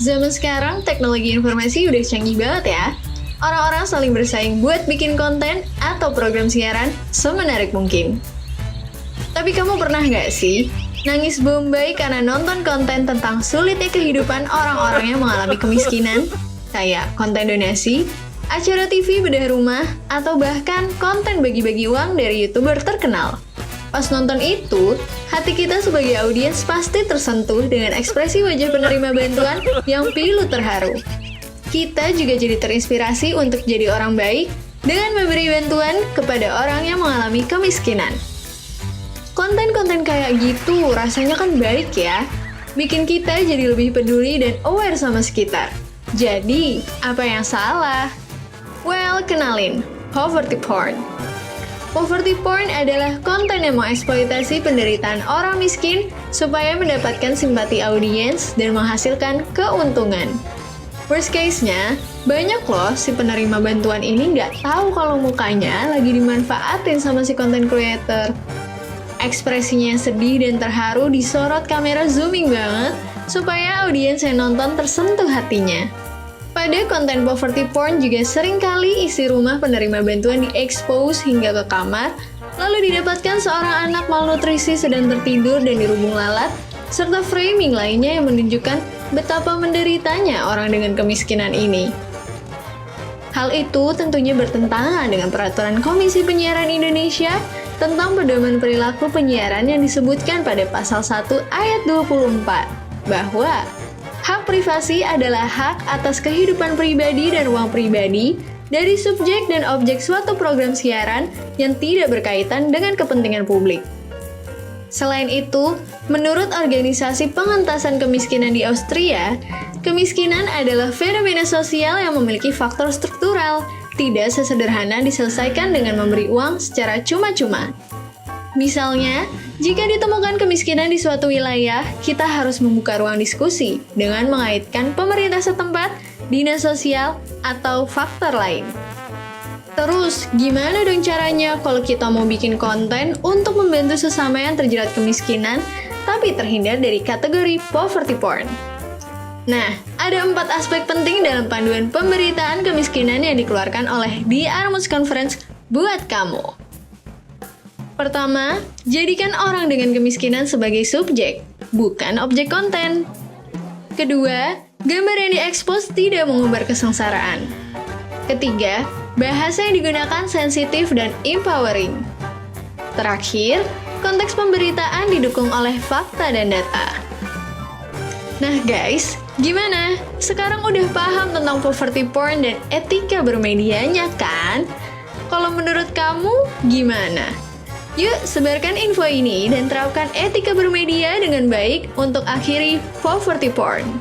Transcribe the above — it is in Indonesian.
Zaman sekarang teknologi informasi udah canggih banget ya. Orang-orang saling bersaing buat bikin konten atau program siaran semenarik mungkin. Tapi kamu pernah nggak sih nangis bombay karena nonton konten tentang sulitnya kehidupan orang-orang yang mengalami kemiskinan? Kayak konten donasi, acara TV bedah rumah, atau bahkan konten bagi-bagi uang dari YouTuber terkenal. Pas nonton itu, hati kita sebagai audiens pasti tersentuh dengan ekspresi wajah penerima bantuan yang pilu terharu. Kita juga jadi terinspirasi untuk jadi orang baik dengan memberi bantuan kepada orang yang mengalami kemiskinan. Konten-konten kayak gitu rasanya kan baik ya, bikin kita jadi lebih peduli dan aware sama sekitar. Jadi, apa yang salah? Well, kenalin, poverty porn. Poverty porn adalah konten yang mengeksploitasi penderitaan orang miskin supaya mendapatkan simpati audiens dan menghasilkan keuntungan. Worst case-nya, banyak loh si penerima bantuan ini nggak tahu kalau mukanya lagi dimanfaatin sama si content creator. Ekspresinya yang sedih dan terharu disorot kamera zooming banget supaya audiens yang nonton tersentuh hatinya. Pada konten poverty porn juga seringkali isi rumah penerima bantuan diekspos hingga ke kamar, lalu didapatkan seorang anak malnutrisi sedang tertidur dan dirubung lalat, serta framing lainnya yang menunjukkan betapa menderitanya orang dengan kemiskinan ini. Hal itu tentunya bertentangan dengan peraturan Komisi Penyiaran Indonesia tentang pedoman perilaku penyiaran yang disebutkan pada pasal 1 ayat 24, bahwa hak privasi adalah hak atas kehidupan pribadi dan ruang pribadi dari subjek dan objek suatu program siaran yang tidak berkaitan dengan kepentingan publik. Selain itu, menurut Organisasi Pengentasan Kemiskinan di Austria, kemiskinan adalah fenomena sosial yang memiliki faktor struktural, tidak sesederhana diselesaikan dengan memberi uang secara cuma-cuma. Misalnya, jika ditemukan kemiskinan di suatu wilayah, kita harus membuka ruang diskusi dengan mengaitkan pemerintah setempat, dinas sosial, atau faktor lain. Terus, gimana dong caranya kalau kita mau bikin konten untuk membantu sesama yang terjerat kemiskinan, tapi terhindar dari kategori poverty porn? Nah, ada 4 aspek penting dalam panduan pemberitaan kemiskinan yang dikeluarkan oleh The Armus Conference buat kamu. Pertama, jadikan orang dengan kemiskinan sebagai subjek, bukan objek konten. Kedua, gambar yang diekspos tidak mengumbar kesengsaraan. Ketiga, bahasa yang digunakan sensitif dan empowering. Terakhir, konteks pemberitaan didukung oleh fakta dan data. Nah guys, gimana? Sekarang udah paham tentang poverty porn dan etika bermedianya kan? Kalau menurut kamu, gimana? Yuk, sebarkan info ini dan terapkan etika bermedia dengan baik untuk akhiri poverty porn.